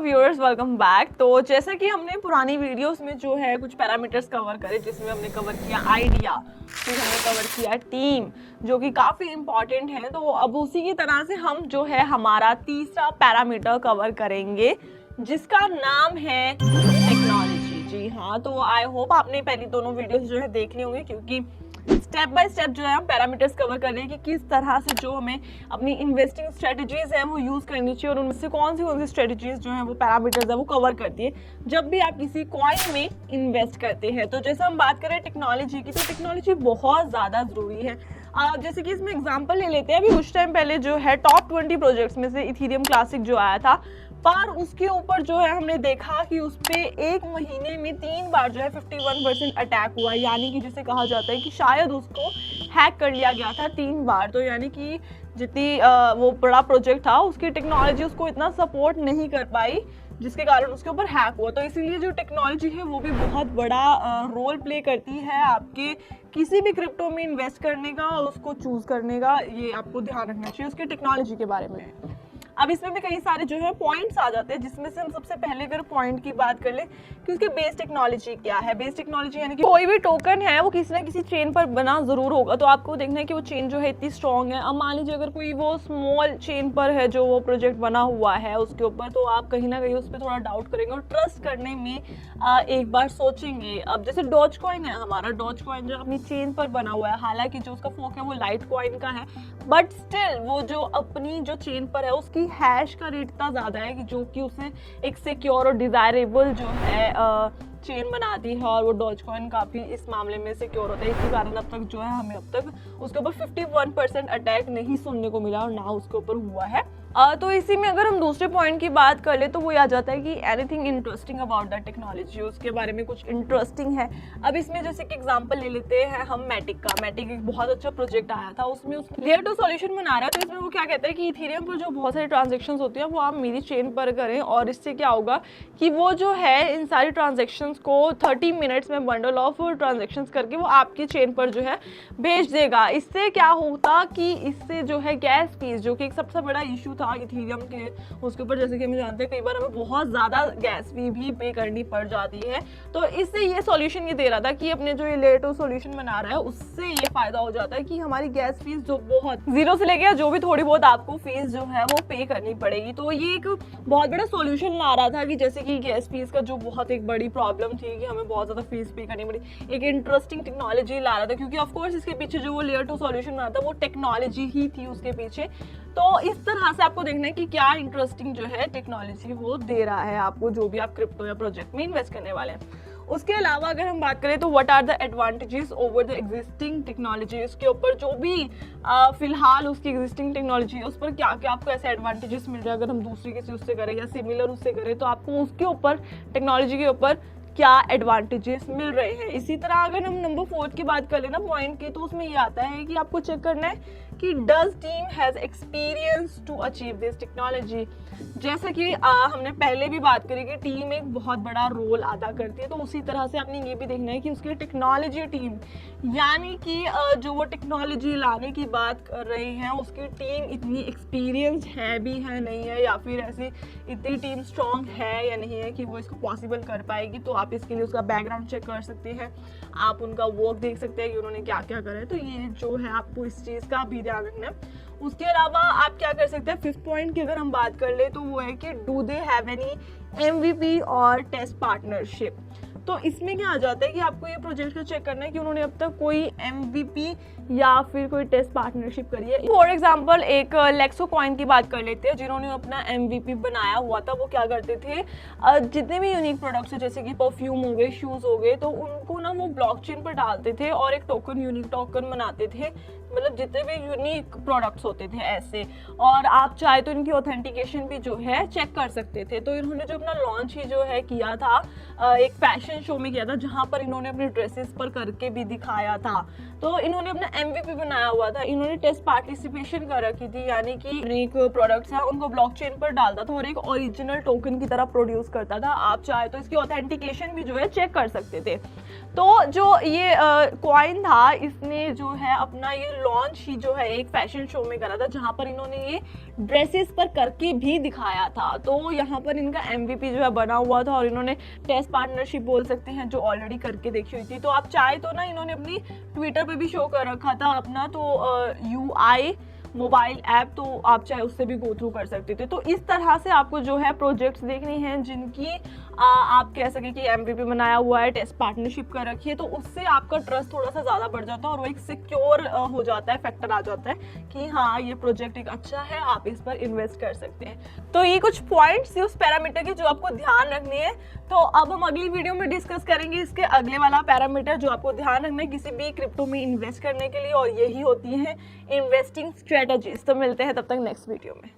Viewers, welcome back. तो जैसा कि हमने पुरानी वीडियोस में जो है कुछ पैरामीटर्स कवर करे, जिसमें हमने कवर किया आइडिया, फिर हमने कवर किया टीम, जो कि काफ़ी इम्पॉर्टेंट है। तो अब उसी की तरह से हम जो है हमारा तीसरा पैरामीटर कवर करेंगे, जिसका नाम है टेक्नोलॉजी। जी हाँ, तो आई होप आपने पहली दोनों वीडियोस जो है देख ली होंगी, क्योंकि स्टेप बाय स्टेप जो है हम पैरामीटर्स कवर कर रहे हैं कि किस तरह से जो हमें अपनी इन्वेस्टिंग स्ट्रेटजीज हैं वो यूज़ करनी चाहिए, और उनमें से कौन सी स्ट्रेटजीज जो है वो पैरामीटर्स है वो कवर करती है जब भी आप किसी कॉइन में इन्वेस्ट करते हैं। तो जैसे हम बात करें टेक्नोलॉजी की, तो टेक्नोलॉजी बहुत ज़्यादा ज़रूरी है। जैसे कि इसमें एग्जाम्पल ले लेते हैं, अभी कुछ टाइम पहले जो है टॉप 20 प्रोजेक्ट्स में से इथेरियम क्लासिक जो आया था, पर उसके ऊपर जो है हमने देखा कि उस पे एक महीने में 3 बार जो है 51% अटैक हुआ, यानी कि जिसे कहा जाता है कि शायद उसको हैक कर लिया गया था 3 बार। तो यानी कि जितनी वो बड़ा प्रोजेक्ट था उसकी टेक्नोलॉजी उसको इतना सपोर्ट नहीं कर पाई, जिसके कारण उसके ऊपर हैक हुआ। तो इसीलिए जो टेक्नोलॉजी है वो भी बहुत बड़ा रोल प्ले करती है आपके किसी भी क्रिप्टो में इन्वेस्ट करने का और उसको चूज करने का। ये आपको ध्यान रखना चाहिए उसके टेक्नोलॉजी के बारे में। अब इसमें भी कई सारे जो है पॉइंट्स आ जाते हैं, जिसमें से हम सबसे पहले अगर पॉइंट की बात कर लें कि उसकी बेस टेक्नोलॉजी क्या है। बेस टेक्नोलॉजी यानी कि कोई भी टोकन है वो किसी ना किसी चेन पर बना जरूर होगा, तो आपको देखना है कि वो चेन जो है इतनी स्ट्रॉन्ग है। अब मान लीजिए अगर कोई वो स्मॉल चेन पर है जो वो प्रोजेक्ट बना हुआ है उसके ऊपर, तो आप कहीं ना कहीं उस पर थोड़ा डाउट करेंगे और ट्रस्ट करने में एक बार सोचेंगे। अब जैसे डॉज कॉइन है, हमारा डॉज कॉइन जो अपनी चेन पर बना हुआ है, हालांकि जो उसका फोक है वो लाइट कॉइन का है, बट स्टिल वो जो अपनी जो चेन पर है उसकी हैश का रेट इतना ज्यादा है कि जो कि उसे एक सिक्योर और डिजायरेबल जो है चेन बनाती है, और वो डॉज कॉइन काफी इस मामले में सिक्योर होता है। इसी कारण अब तक जो है हमें अब तक उसके ऊपर 51% अटैक नहीं सुनने को मिला और ना उसके ऊपर हुआ है। तो इसी में अगर हम दूसरे पॉइंट की बात कर ले तो वो आ जाता है कि anything interesting about the technology, उसके बारे में कुछ इंटरेस्टिंग है। अब इसमें जैसे कि एग्जांपल ले लेते हैं हम मैटिक का। मैटिक एक बहुत अच्छा प्रोजेक्ट आया था, उसमें लेयर 2 सॉल्यूशन बना रहा है। तो इसमें वो क्या कहता है कि इथेरियम पर जो बहुत सारी ट्रांजेक्शन होती है वो आप मेरी चेन पर करें, और इससे क्या होगा कि वो जो है इन सारी ट्रांजेक्शन को 30 मिनट्स में बंडल ऑफ ट्रांजेक्शन करके वो आपकी चेन पर जो है भेज देगा। इससे क्या होता कि इससे जो है गैस फीस, जो कि एक सबसे बड़ा इशू था इथेरियम के, उसके ऊपर जैसे कि हम जानते हैं कई बार हमें बहुत ज्यादा गैस फी भी पे करनी पड़ जाती है। तो इससे ये सॉल्यूशन ये दे रहा था कि अपने जो ये लेयर 2 सॉल्यूशन बना रहा है उससे ये फायदा हो जाता है कि हमारी गैस फीस जो बहुत जीरो से लेके जो भी थोड़ी बहुत आपको फीस जो है वो पे करनी पड़ेगी। तो ये एक बहुत बड़ा सॉल्यूशन ला रहा था कि जैसे कि गैस फीस का जो बहुत एक बड़ी प्रॉब्लम थी कि हमें बहुत ज्यादा फीस पे करनी पड़ी, एक इंटरेस्टिंग टेक्नोलॉजी ला रहा था, क्योंकि ऑफकोर्स इसके पीछे जो वो लेयर 2 सॉल्यूशन बना था वो टेक्नोलॉजी ही थी उसके पीछे। तो इस तरह से आपको देखना है कि क्या इंटरेस्टिंग जो है टेक्नोलॉजी वो दे रहा है आपको, जो भी आप क्रिप्टो या प्रोजेक्ट में इन्वेस्ट करने वाले हैं। उसके अलावा अगर हम बात करें तो what are the advantages over the existing technology, उसके ऊपर जो भी फिलहाल उसकी एग्जिस्टिंग टेक्नोलॉजी है उस पर क्या क्या आपको ऐसे एडवांटेजेस मिल रहे हैं। अगर हम दूसरी किसी उससे करें या सिमिलर उससे करें तो आपको उसके ऊपर टेक्नोलॉजी के ऊपर क्या एडवांटेजेस मिल रहे हैं। इसी तरह अगर हम नंबर 4 की बात कर लेना पॉइंट की, तो उसमें ये आता है कि आपको चेक करना है कि does team has experience to achieve this technology. जैसा कि हमने पहले भी बात करी कि टीम एक बहुत बड़ा रोल अदा करती है, तो उसी तरह से आपने ये भी देखना है कि उसकी टेक्नोलॉजी टीम, यानी कि जो वो टेक्नोलॉजी लाने की बात कर रही हैं उसकी टीम इतनी एक्सपीरियंस है भी है नहीं है, या फिर ऐसी इतनी टीम स्ट्रॉन्ग है या नहीं है कि वो इसको पॉसिबल कर पाएगी। तो आप इसके लिए उसका बैकग्राउंड चेक कर सकते हैं, आप उनका वर्क देख सकते हैं कि उन्होंने क्या क्या करा है। तो ये जो है आपको इस चीज़ का भी ध्यान रखना है। उसके अलावा आप क्या कर सकते हैं, 5th पॉइंट की अगर हम बात कर ले तो वो है कि do they have any MVP और टेस्ट पार्टनरशिप। तो इसमें क्या आ जाता है कि आपको ये प्रोजेक्ट को चेक करना है कि उन्होंने अब तक कोई MVP या फिर कोई टेस्ट पार्टनरशिप करी है। फॉर एग्जांपल एक लेक्सो कॉइन की बात कर लेते हैं, जिन्होंने अपना MVP बनाया हुआ था। वो क्या करते थे, जितने भी यूनिक प्रोडक्ट्स है जैसे कि परफ्यूम हो गए, शूज हो गए, तो उनको ना वो ब्लॉकचेन पर डालते थे और एक टोकन, यूनिक टोकन बनाते थे, मतलब जितने भी यूनिक प्रोडक्ट्स होते थे ऐसे। और आप चाहे तो इनकी ऑथेंटिकेशन भी जो है चेक कर सकते थे। तो इन्होंने जो अपना लॉन्च ही जो है किया था एक फैशन शो में किया था, जहां पर इन्होंने अपनी ड्रेसेस पर करके भी दिखाया था। तो इन्होंने अपना MVP बनाया हुआ था, इन्होंने टेस्ट पार्टिसिपेशन कर रखी थी, यानी कि यूनिक प्रोडक्ट्स हैं उनको ब्लॉकचेन पर डालता था और एक ओरिजिनल टोकन की तरह प्रोड्यूस करता था। आप चाहे तो इसकी ऑथेंटिकेशन भी जो है चेक कर सकते थे। तो जो ये कॉइन था, इसने जो है अपना ये लॉन्च ही जो है एक फैशन शो में करा था, जहां पर इन्होंने ये ड्रेसेस पर करके भी दिखाया था। तो यहाँ पर इनका MVP जो है बना हुआ था, और इन्होंने टेस्ट पार्टनरशिप बोल सकते हैं जो ऑलरेडी करके देखी हुई थी। तो आप चाहे तो ना, इन्होंने अपनी ट्विटर पे भी शो कर रखा था अपना, तो UI मोबाइल ऐप, तो आप चाहे उससे भी गो थ्रू कर सकते थे। तो इस तरह से आपको जो है प्रोजेक्ट्स देखने हैं जिनकी आप कह सकें कि MVP बनाया हुआ है, टेस्ट पार्टनरशिप कर रखी है, तो उससे आपका ट्रस्ट थोड़ा सा ज़्यादा बढ़ जाता है और वो एक सिक्योर हो जाता है, फैक्टर आ जाता है कि हाँ ये प्रोजेक्ट एक अच्छा है, आप इस पर इन्वेस्ट कर सकते हैं। तो ये कुछ पॉइंट्स उस पैरामीटर के जो आपको ध्यान रखने हैं। तो अब हम अगली वीडियो में डिस्कस करेंगे इसके अगले वाला पैरामीटर जो आपको ध्यान रखना है किसी भी क्रिप्टो में इन्वेस्ट करने के लिए, और यही होती है इन्वेस्टिंग स्ट्रेटजीज। तो मिलते हैं तब तक नेक्स्ट वीडियो में।